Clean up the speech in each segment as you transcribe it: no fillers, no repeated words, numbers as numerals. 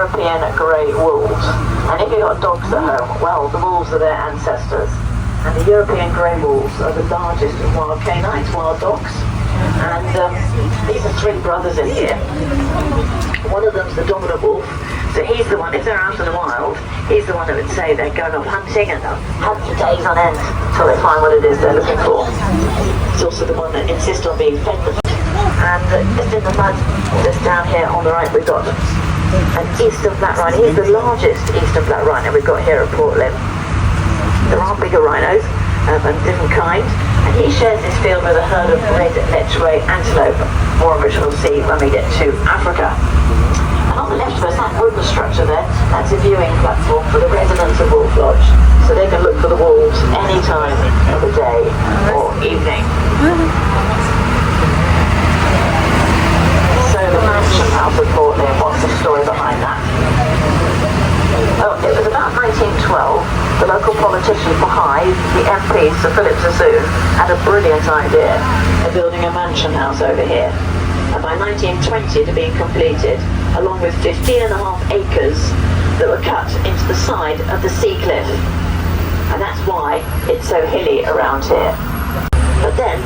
European grey wolves. And if you've got dogs at home, well, the wolves are their ancestors. And the European grey wolves are the largest of wild canines, wild dogs. And these are three brothers in here. One of them's the dominant wolf. So he's the one, if they're out in the wild, he's the one that would say they're going off hunting and they'll hunt for days on end until they find what it is they're looking for. He's also the one that insists on being fed the food. And just in the mud, just down here on the right, we've got an eastern black rhino. He's the largest eastern black rhino we've got here at Portland. There are bigger rhinos and different kinds, and he shares his field with a herd of red letchway antelope, more of which we'll see when we get to Africa. And on the left of us, that wooden structure there, that's a viewing platform for the residents of Wolf Lodge, so they can look for the wolves any time of the day or evening. So the mansion house of Portland, what's the story behind that? Well, it was about 1912, the local politician for Hyde, the MP, Sir Philip Sassoon, had a brilliant idea of building a mansion house over here. And by 1920 it had been completed, along with 15.5 acres that were cut into the side of the sea cliff. And that's why it's so hilly around here. But then,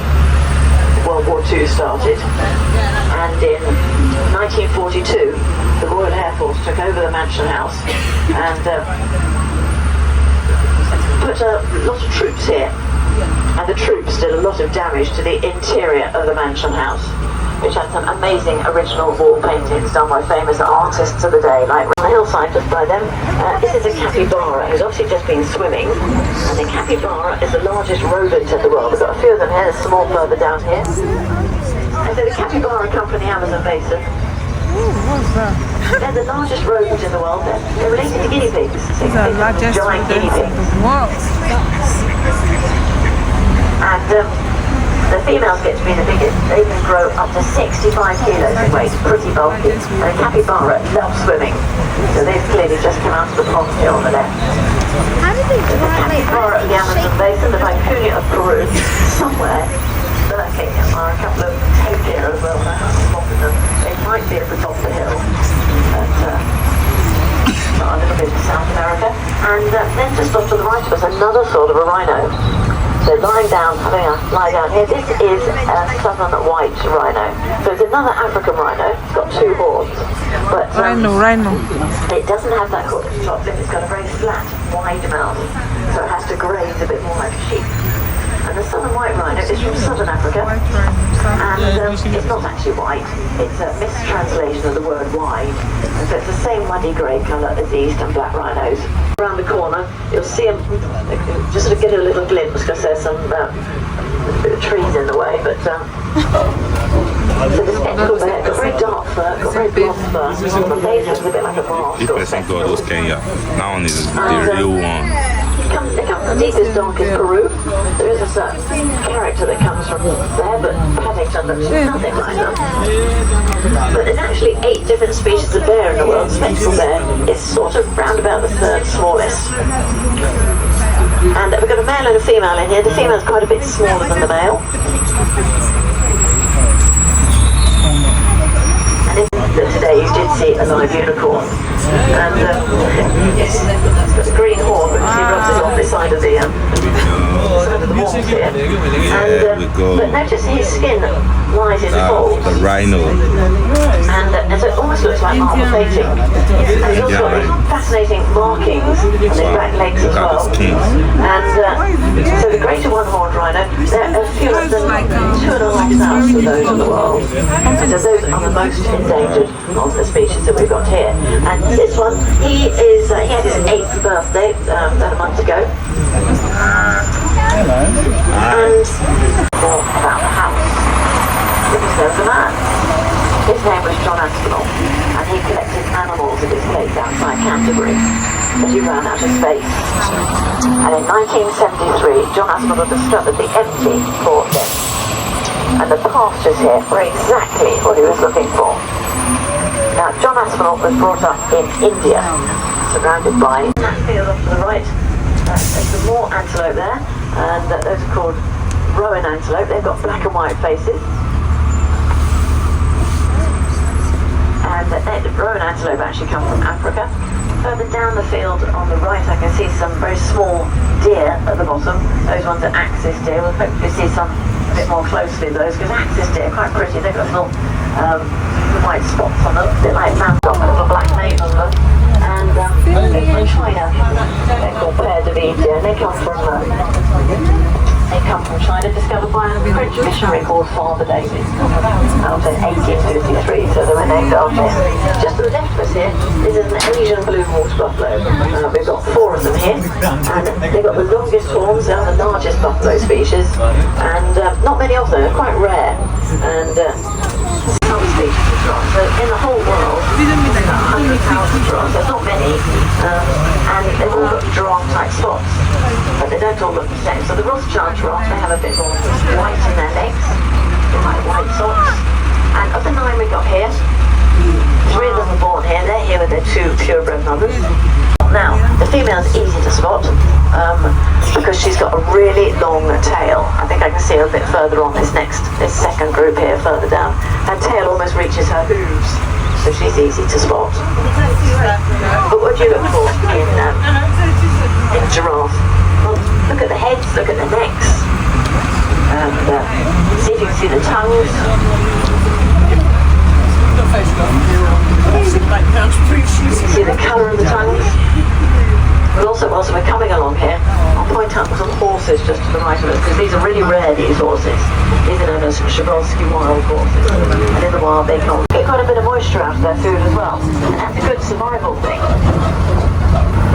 World War II started, and in 1942 the Royal Air Force took over the mansion house and put a lot of troops here, and the troops did a lot of damage to the interior of the mansion house, which had some amazing original wall paintings done by famous artists of the day, like on the hillside just by them. This is a capybara who's obviously just been swimming, and the capybara is the largest rodent in the world. We've got a few of them here, there's some more further down here. And so the capybara come from the Amazon basin. They're the largest rodent in the world. They're related to guinea pigs. The largest giant guinea pigs. Wow. And the females get to be the biggest. They can grow up to 65 kilos in weight, pretty bulky. And a capybara loves swimming. So they've clearly just come out of the pond here on the left. How did they There's a capybara of the Amazon basin, the vicuña of Peru, somewhere. Lurking are a couple of tapir as well. I haven't spotted them. They might be at the top of the hill, but not a little bit of South America. And then just off to the right of us, another sort of a rhino. So lying down, lie down here, this is a southern white rhino. So it's another African rhino. It's got two horns. But rhino. It doesn't have that top lip. It's got a very flat, wide mouth. So it has to graze a bit more like a sheep. And the southern white rhino is from southern Africa, and it's not actually white, it's a mistranslation of the word wide, and so it's the same muddy grey colour as the eastern black rhinos. Around the corner, you'll see them, just sort of get a little glimpse because there's some trees in the way, but so the spectacle there, got very dark fur, got very blonde fur, on the face it's a bit like a mask. They come from the deepest, darkest Peru. There is a certain character that comes from there, but Paddington looks nothing like them. But there's actually 8 different species of bear in the world. Spectacled bear is sort of round about the third smallest. And we've got a male and a female in here. The female's quite a bit smaller than the male. Today you did see a live unicorn, and it's got a green horn which he rubs it on the side of the walls here. And but notice his skin lies in folds. The rhino. And so it almost looks like armor plating. And he's also got these fascinating markings on his back legs as well. And so the greater one-horned rhino, there are fewer than 2,500 of those in the world. And so those are the most endangered of the species that we've got here. And this one, he had his 8th birthday about a month ago. And more about the house. There's a man. His name was John Aspinall, and he collected animals at his place outside Canterbury, but he ran out of space. And in 1973, John Aspinall discovered the empty Fort Lynn, and the pastures here were exactly what he was looking for. Now, John Aspinall was brought up in India, surrounded by that field off to the right. There's some more antelope there, and those are called rowan antelope. They've got black and white faces. And the rowan antelope actually come from Africa. Africa. Further down the field on the right, I can see some very small deer at the bottom. Those ones are axis deer. We'll hopefully see some a bit more closely those, because axis deer are quite pretty. They've got little white spots on them, a bit like mountain, a little black names on them. And they're from China. They're called pairs of deer. They come from China, discovered by a French missionary called Father David out in 1853, so they were named after him. Just to the left of us here, this is an Asian blue horse buffalo. We've got 4 of them here, and they've got the longest horns, they're the largest buffalo species, and not many of them, they're quite rare. And some species of giraffes, so in the whole world, there's about 100,000 giraffes, there's not many, and they've all got giraffe-type spots, but they don't all look the same. So the Rothschild giraffe, they have a bit more white in their legs, they like white socks, and of the 9 we got here, 3 of them were born here, they're here with their 2 purebred mothers. Now, the female's easy to spot because she's got a really long tail. I think I can see her a bit further on this second group here, further down. Her tail almost reaches her hooves, so she's easy to spot. But what do you look for in giraffe? Well, look at the heads, look at the necks, and see if you can see the tongues. See the colour of the tongues. But also, whilst we're coming along here, I'll point out some horses just to the right of us, because these are really rare, these horses. These are known as Przewalski wild horses. And in the wild they can get quite a bit of moisture out of their food as well. And that's a good survival thing,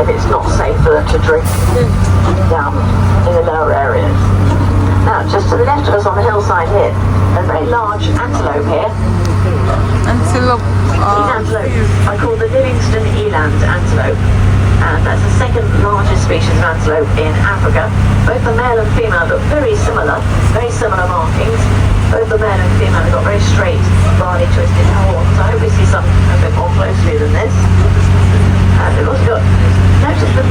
if it's not safe for them to drink down in the lower areas. Now, just to the left of us on the hillside here, a very large antelope here. Antelope. These antelopes are called the Livingston eland antelope, and that's the second largest species of antelope in Africa. Both the male and female look very similar markings. Both the male and female have got very straight, barley twisted horns. I hope we see some a bit more closely than this. And they've also got, notice the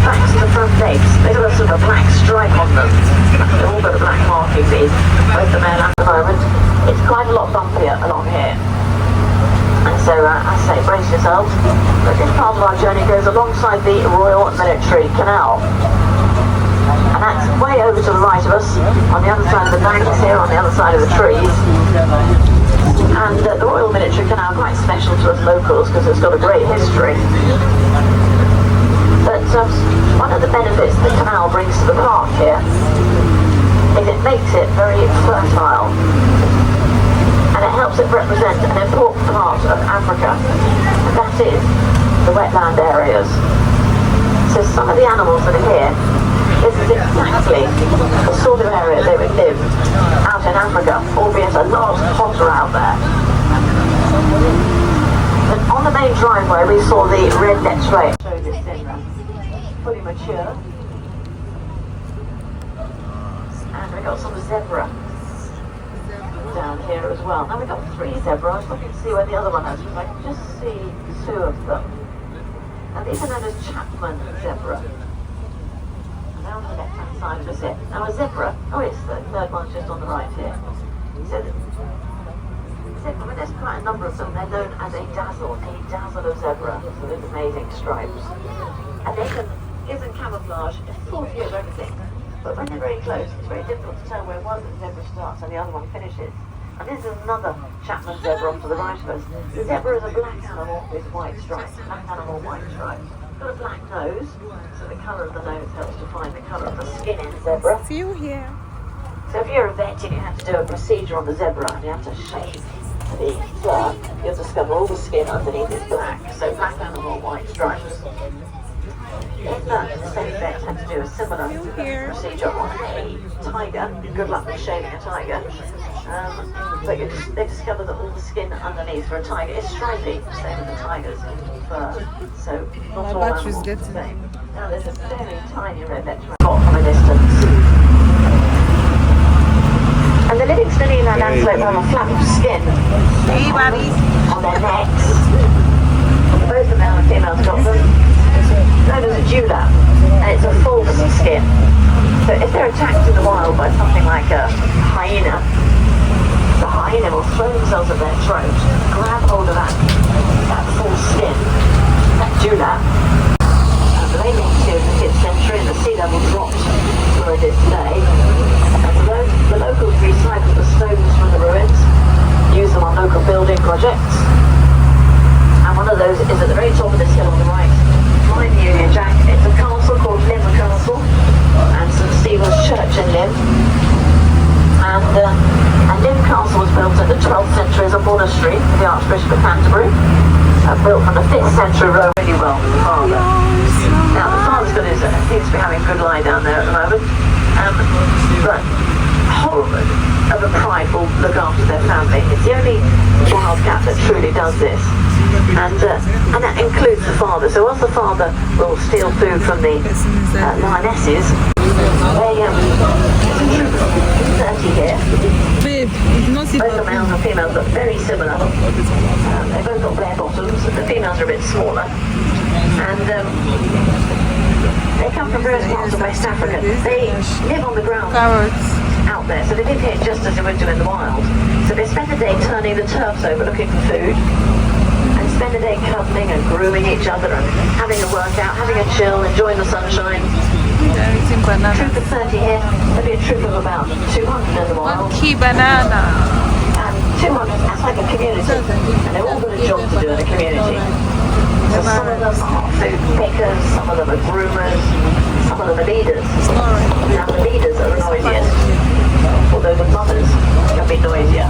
backs of the front legs, they've got a sort of a black stripe on them. They've all got a black marking, these, both the male and the moment. It's quite a lot bumpier along here. And so, I say, brace yourselves. But this part of our journey goes alongside the Royal Military Canal. And that's way over to the right of us, on the other side of the banks here, on the other side of the trees. And the Royal Military Canal, quite special to us locals, because it's got a great history. But one of the benefits the canal brings to the park here is it makes it very fertile. And it helps it represent an important part of Africa, and that is the wetland areas. So some of the animals that are here, this is exactly the sort of area they would live out in Africa, albeit a lot hotter out there. And on the main driveway we saw the red Let's-Ray. Show this zebra, fully mature. And we got some zebra down here as well. Now we've got 3 zebra. I was looking to see where the other one is, because I can just see 2 of them. And these are known as Chapman zebra. And they're on the left-hand side of us here. Now a zebra, it's the third one's just on the right here. So there's quite a number of them. They're known as a dazzle of zebra. So there's amazing stripes. And they can give them camouflage, a full view of everything. But when they're very close, it's very difficult to tell where one zebra starts and the other one finishes. And this is another Chapman zebra off to the right of us. The zebra is a black animal with white stripes. Black animal, white stripes. Got a black nose, so the colour of the nose helps define the colour of the skin in the zebra. See you here. So if you're a vet and you have to do a procedure on the zebra and you have to shave the fur, you'll discover all the skin underneath is black. So black animal, white stripes. If the same vet had to do a similar procedure on a tiger, good luck with shaving a tiger. But they discovered that all the skin underneath for a tiger is stripy, same with the tiger's fur. So not all animals are the same. Now there's a very tiny red Let's-Ray from a distance. And the Livingston eland antelope have a flap of skin on their necks. Both the male and females got them. Known as a dewlap, and it's a false skin. So if they're attacked in the wild by something like a hyena, the hyena will throw themselves at their throat, grab hold of that false skin, dewlap. Late 18th century, and the sea level dropped to where it is today. And the locals recycled the stones from the ruins, used them on local building projects. And one of those is at the very top of this hill on the right, behind the Union Jack. It's a castle called Lymm Castle, and St Stephen's Church in Lymm. And Lymm Castle was built in the 12th century as a monastery for the Archbishop of Canterbury, built from the 5th century Rome really well with the father. Now the father's got his, seems to be having a good lie down there at the moment, but Holman of a pride will look after their family. It's the only wildcat that truly does this, and that includes the father. So whilst the father will steal food from the lionesses, they 30 here. Babe, Both the males and females look very similar. They both got bare bottoms. The females are a bit smaller, and they come from various parts of West Africa. They live on the ground carrots. out there, so they live here just as they would do in the wild. So they spend the day turning the turfs over looking for food, and spend the day cuddling and grooming each other and having a workout, having a chill, enjoying the sunshine. They're eating banana. Troop of 30 here, there'll be a troop of about 200 in the wild. Key banana. And 200, that's like a community, and they've all got a job to do in a community. So some of them are food pickers, some of them are groomers, some of them are leaders. Now the leaders are the noisiest, although the mothers can be noisier.